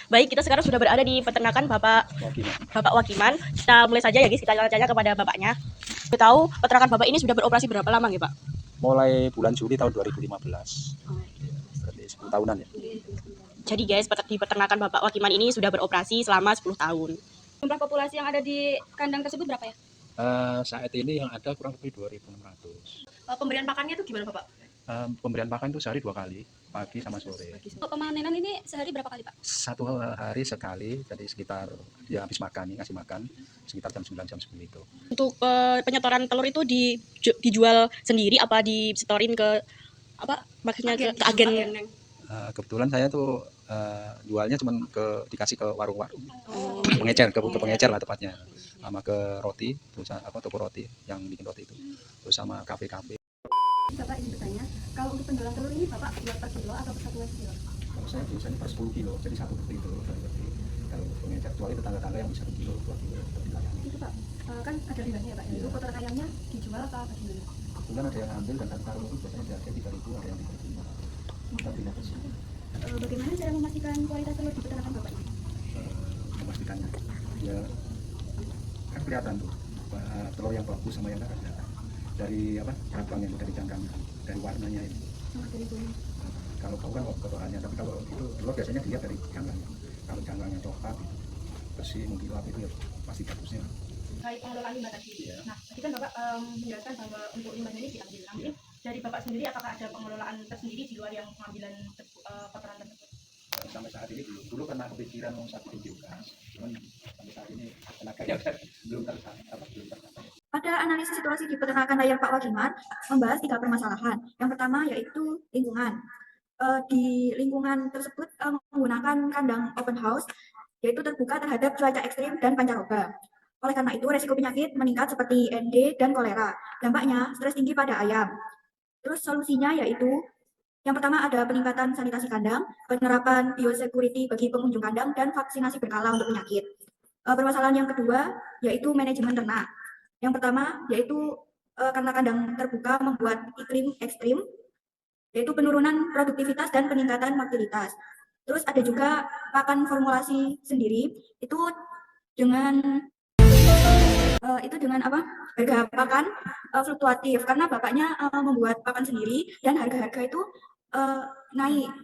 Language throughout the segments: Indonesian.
Baik, kita sekarang sudah berada di peternakan Bapak Wakiman. Kita mulai saja ya guys, kita tanya-tanya kepada bapaknya. Kita tahu peternakan bapak ini sudah beroperasi berapa lama ya Pak? Mulai bulan Juli tahun 2015. Berarti 10 tahunan ya. Jadi guys, di peternakan Bapak Wakiman ini sudah beroperasi selama 10 tahun. Jumlah populasi yang ada di kandang tersebut berapa ya? Saat ini yang ada kurang lebih 2.600. Pemberian pakannya itu gimana Bapak? Pemberian pakan itu sehari 2 kali, pagi sama sore. Pemanenan ini sehari berapa kali Pak? Satu hari sekali, jadi sekitar ya habis makan, ngasih makan sekitar jam 9 jam 10 itu. Untuk penyetoran telur itu dijual sendiri apa disetorin ke apa? Maksudnya ke agen? Kebetulan saya tuh jualnya cuman dikasih ke warung-warung, pengecer, ke pengecer lah tepatnya, sama ke roti, terus toko roti yang bikin roti itu, terus sama kafe-kafe. Bapak ingin bertanya, kalau untuk penjualan telur ini Bapak jual per kilo atau per satuan kilo? Kalau saya biasanya per 10 kilo, jadi satu kilo. Kalau pengecer, kecuali tetangga-tetangga yang bisa 1 kilo, 2 kilo tetap dilayani. Itu Pak, kan ada ringanya ya Pak, itu kotoran ayamnya dijual apa bagaimana? Kebetulan ada yang ambil dan taruh itu biasanya di harga 3.000, ada yang 3.500. Kita pindah ke sini. Bagaimana cara memastikan kualitas telur di peternakan Bapak ini? Memastikannya, ya kan kelihatan tuh telur yang bagus sama yang enggak kelihatan dari cabangnya, dari cangkangnya, dari warnanya ini. Dari bumi. Kalau bau kan kotorannya, tapi kalau itu telur biasanya dilihat dari cangkangnya. Kalau cangkangnya coklat, bersih, mengkilap itu ya pasti bagusnya. Baik, pengelolaan limbah tadi. Ya. Nah, tadi kan Bapak menjelaskan bahwa untuk limbahnya ini diambil. Nah, mungkin dari Bapak sendiri apakah ada pengelolaan tersendiri di luar yang pengambilan kotoran tersebut? Sampai saat ini dulu pernah kepikiran mau satu biogas, cuman sampai saat ini tenaganya belum tercapai. Pada analisis situasi di peternakan layar Pak Wagiman membahas 3 permasalahan. Yang pertama yaitu lingkungan. Di lingkungan tersebut menggunakan kandang open house, yaitu terbuka terhadap cuaca ekstrim dan pancaroba. Oleh karena itu, resiko penyakit meningkat seperti ND dan kolera. Dampaknya, stres tinggi pada ayam. Terus solusinya yaitu, yang pertama ada peningkatan sanitasi kandang, penerapan biosecurity bagi pengunjung kandang, dan vaksinasi berkala untuk penyakit. Permasalahan yang kedua yaitu manajemen ternak. Yang pertama yaitu karena kandang terbuka membuat iklim ekstrim, yaitu penurunan produktivitas dan peningkatan mortalitas. Terus ada juga pakan formulasi sendiri, itu dengan harga pakan fluktuatif karena bapaknya membuat pakan sendiri dan harga-harga itu naik.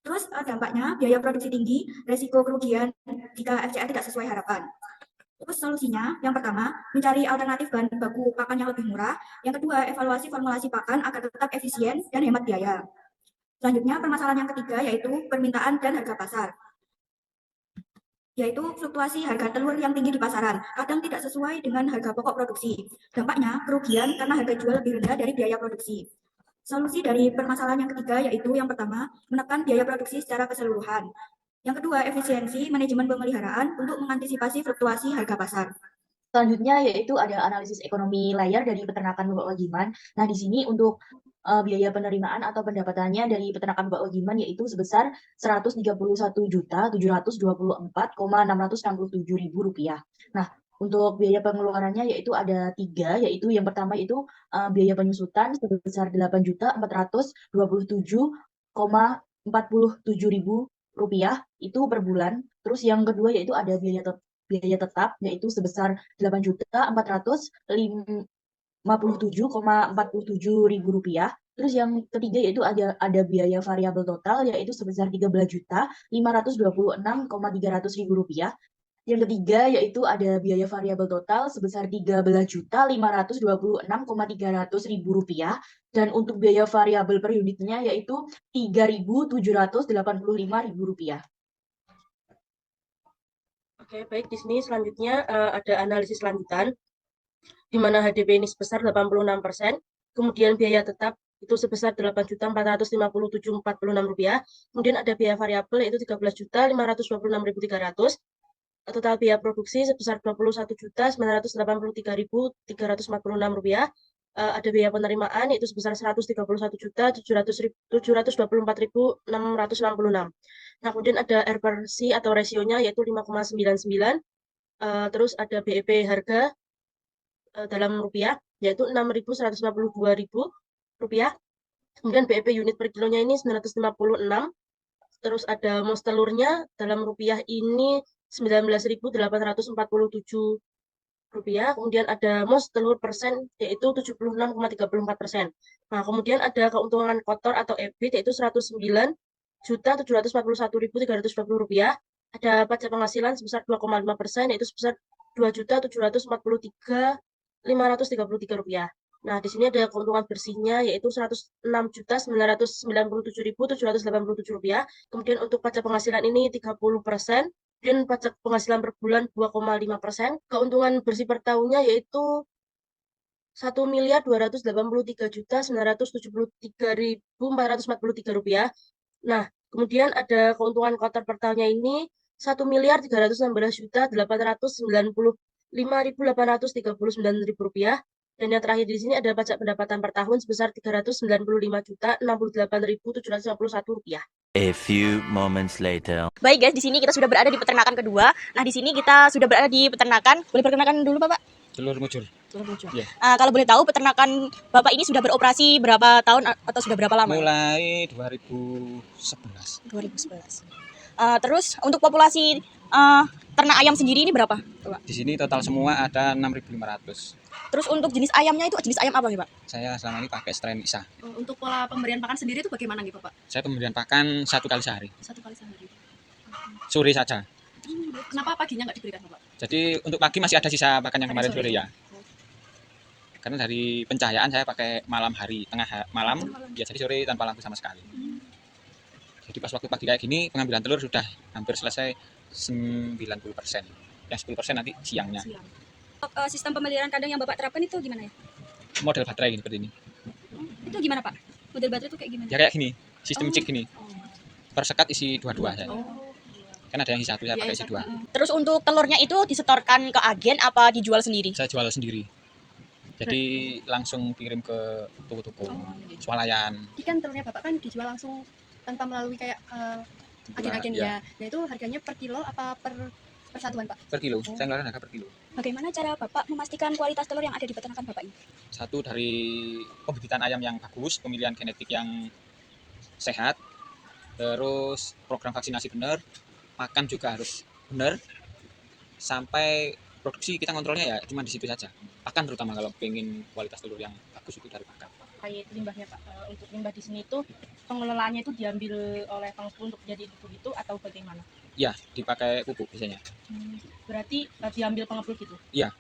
Terus dampaknya biaya produksi tinggi, resiko kerugian jika FCR tidak sesuai harapan. Terus solusinya, yang pertama, mencari alternatif bahan baku pakan yang lebih murah. Yang kedua, evaluasi formulasi pakan agar tetap efisien dan hemat biaya. Selanjutnya, permasalahan yang ketiga yaitu permintaan dan harga pasar, yaitu fluktuasi harga telur yang tinggi di pasaran, kadang tidak sesuai dengan harga pokok produksi. Dampaknya, kerugian karena harga jual lebih rendah dari biaya produksi. Solusi dari permasalahan yang ketiga yaitu yang pertama, menekan biaya produksi secara keseluruhan. Yang kedua, efisiensi manajemen pemeliharaan untuk mengantisipasi fluktuasi harga pasar. Selanjutnya yaitu ada analisis ekonomi layar dari peternakan Bapak Wagiman. Nah, di sini untuk biaya penerimaan atau pendapatannya dari peternakan Bapak Wagiman yaitu sebesar Rp131.724,667.000. Nah, untuk biaya pengeluarannya yaitu ada 3, yaitu yang pertama itu biaya penyusutan sebesar Rp8.247.047,47.000 itu per bulan. Terus yang kedua yaitu ada biaya tetap yaitu sebesar Rp8.057,47.000. Terus yang ketiga yaitu ada biaya variabel total yaitu sebesar Rp13.526,300.000. Yang ketiga yaitu ada biaya variabel total sebesar Rp13.526,300.000 dan untuk biaya variabel per unitnya yaitu Rp3.785.000. Oke, baik. Di sini selanjutnya ada analisis lanjutan, di mana HDP ini sebesar 86%, kemudian biaya tetap itu sebesar Rp8.457.046, kemudian ada biaya variabel yaitu Rp13.526.300, total biaya produksi sebesar Rp21.983.346, ada biaya penerimaan yaitu sebesar Rp131.724.666. Nah, kemudian ada R per C atau rasionya yaitu 5,99. Terus ada BEP harga dalam rupiah yaitu Rp6.152.000. Kemudian BEP unit per kilonya ini 956. terus ada mos telurnya dalam rupiah ini 19.847 rupiah, kemudian ada mos telur persen yaitu 76,34%. Nah, kemudian ada keuntungan kotor atau EBIT yaitu 109.741.320 rupiah. Ada pajak penghasilan sebesar 2,5% yaitu sebesar 2.743.533 rupiah. Nah, di sini ada keuntungan bersihnya yaitu 106.997.787 rupiah. Kemudian untuk pajak penghasilan ini 30%. Dan pajak penghasilan per bulan 2,5%. Keuntungan bersih per tahunnya yaitu 1.283.973.443 rupiah. Nah, kemudian ada keuntungan kotor per tahunnya ini 1.316.899.839 rupiah. Dan yang terakhir di sini ada pajak pendapatan per tahun sebesar 395.068.751 rupiah. A few moments later. Baik guys, di sini kita sudah berada di peternakan kedua. Nah, di sini kita sudah berada di peternakan. Boleh perkenalkan dulu, Bapak? Telur muncul. Yeah. Kalau boleh tahu, peternakan Bapak ini sudah beroperasi berapa tahun atau sudah berapa lama? Mulai 2011. 2011. Terus untuk populasi ternak ayam sendiri ini berapa, Bapak? Di sini total semua ada 6.500. Terus untuk jenis ayamnya itu jenis ayam apa nih, Pak? Saya selama ini pakai strain ISA. Untuk pola pemberian pakan sendiri itu bagaimana nih, Bapak? Saya pemberian pakan 1 kali sehari. 1 kali sehari. Sore saja. Kenapa paginya nggak diberikan, Bapak? Jadi untuk pagi masih ada sisa pakan yang kemarin sore ya. Karena dari pencahayaan saya pakai malam hari, malam, ya jadi sore tanpa lampu sama sekali. Jadi pas waktu pagi kayak gini, pengambilan telur sudah hampir selesai 90%. Yang 10% nanti siangnya. Sistem pemeliharaan kandang yang Bapak terapkan itu gimana ya? Model baterai seperti ini. Itu gimana, Pak? Model baterai itu kayak gimana? Ya kayak gini, sistem cik gini. Per sekat isi 22 saya. Kan ada yang isi 1, saya pakai isi 2. Terus untuk telurnya itu disetorkan ke agen apa dijual sendiri? Saya jual sendiri. Jadi langsung kirim ke toko-toko swalayan. Ikan telurnya Bapak kan dijual langsung tanpa melalui kayak agen-agen ya. Nah, itu harganya per kilo apa per satuan, Pak? Per kilo, saya ngeluarin harga per kilo. Bagaimana cara Bapak memastikan kualitas telur yang ada di peternakan Bapak ini? Satu dari pembibitan ayam yang bagus, pemilihan genetik yang sehat, terus program vaksinasi benar, makan juga harus benar, sampai produksi kita kontrolnya ya cuma di situ saja. Pakan terutama kalau pengen kualitas telur yang bagus itu dari pakan. Terkait limbahnya, Pak, untuk limbah di sini itu pengelolaannya itu diambil oleh pengepul untuk jadi pupuk itu atau bagaimana? Ya, dipakai pupuk biasanya. Berarti diambil pengepul gitu? Iya.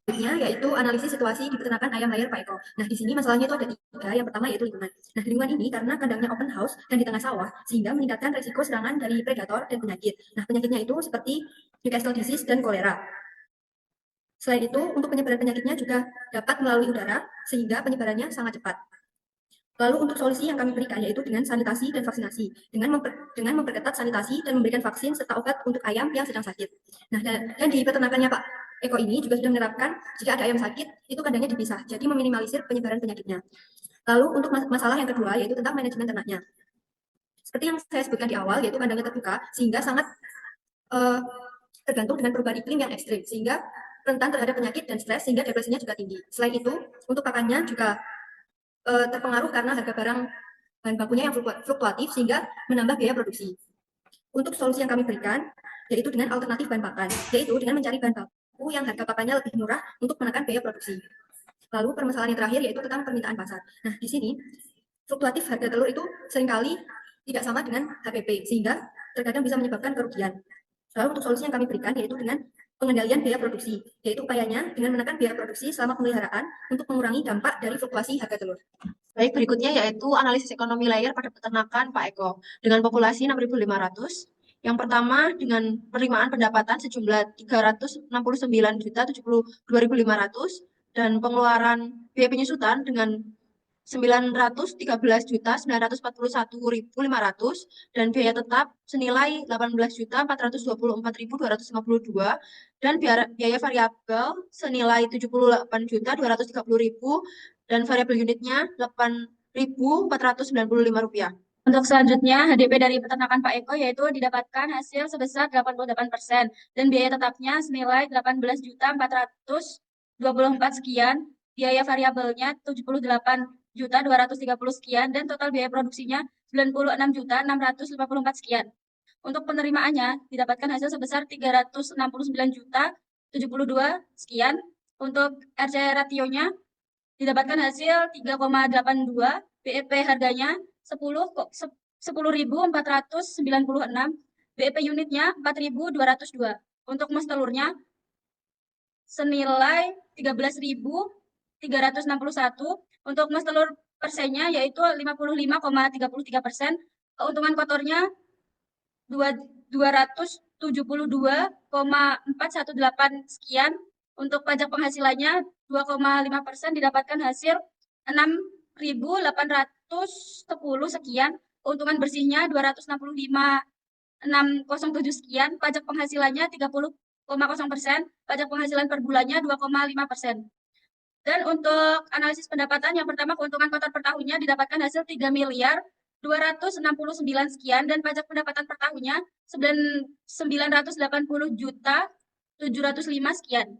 Berikutnya yaitu analisis situasi di peternakan ayam layar Pak Eko. Nah, di sini masalahnya itu ada 3. Yang pertama yaitu lingkungan. Nah, lingkungan ini karena kandangnya open house dan di tengah sawah, sehingga meningkatkan risiko serangan dari predator dan penyakit. Nah, penyakitnya itu seperti Newcastle disease dan kolera. Selain itu, untuk penyebaran penyakitnya juga dapat melalui udara, sehingga penyebarannya sangat cepat. Lalu untuk solusi yang kami berikan yaitu dengan sanitasi dan vaksinasi, dengan memperketat sanitasi dan memberikan vaksin serta obat untuk ayam yang sedang sakit. Nah, dan di peternakannya Pak Eko ini juga sudah menerapkan jika ada ayam sakit, itu kandangnya dipisah, jadi meminimalisir penyebaran penyakitnya. Lalu untuk masalah yang kedua yaitu tentang manajemen ternaknya. Seperti yang saya sebutkan di awal, yaitu kandangnya terbuka, sehingga sangat tergantung dengan perubahan iklim yang ekstrim, sehingga rentan terhadap penyakit dan stres, sehingga depresinya juga tinggi. Selain itu, untuk pakannya juga terpengaruh karena harga bahan bakunya yang fluktuatif, sehingga menambah biaya produksi. Untuk solusi yang kami berikan, yaitu dengan alternatif bahan pakan, yaitu dengan mencari bahan baku yang harga pakannya lebih murah untuk menekan biaya produksi. Lalu permasalahan yang terakhir yaitu tentang permintaan pasar. Nah, di sini fluktuatif harga telur itu seringkali tidak sama dengan HPP, sehingga terkadang bisa menyebabkan kerugian. Lalu untuk solusi yang kami berikan yaitu dengan pengendalian biaya produksi, yaitu upayanya dengan menekan biaya produksi selama pemeliharaan untuk mengurangi dampak dari fluktuasi harga telur. Baik, berikutnya yaitu analisis ekonomi layar pada peternakan Pak Eko dengan populasi 6.500. Yang pertama dengan penerimaan pendapatan sejumlah 369.072.500 dan pengeluaran biaya penyusutan dengan 913.941.500 dan biaya tetap senilai 18.424.252 dan biaya variabel senilai 78.230.000 dan variabel unitnya 8.495 rupiah. Untuk selanjutnya, HDP dari peternakan Pak Eko yaitu didapatkan hasil sebesar 88% dan biaya tetapnya senilai 18.424 sekian, biaya variabelnya 78.230 sekian dan total biaya produksinya 96.654 sekian. Untuk penerimaannya didapatkan hasil sebesar 369.072 sekian. Untuk RC rasionya didapatkan hasil 3,82, BEP harganya 10.496, BEP unitnya 4.202. Untuk mas telurnya senilai 13.361. Untuk mas telur persennya yaitu 55,33%. Keuntungan kotornya 272,418 sekian. Untuk pajak penghasilannya 2,5% didapatkan hasil 6.810 sekian. Keuntungan bersihnya 265.607 sekian. Pajak penghasilannya 30,0%. Pajak penghasilan per bulannya 2,5%. Dan untuk analisis pendapatan yang pertama, keuntungan kotor per tahunnya didapatkan hasil 3.269 sekian, dan pajak pendapatan per tahunnya 980.705 sekian.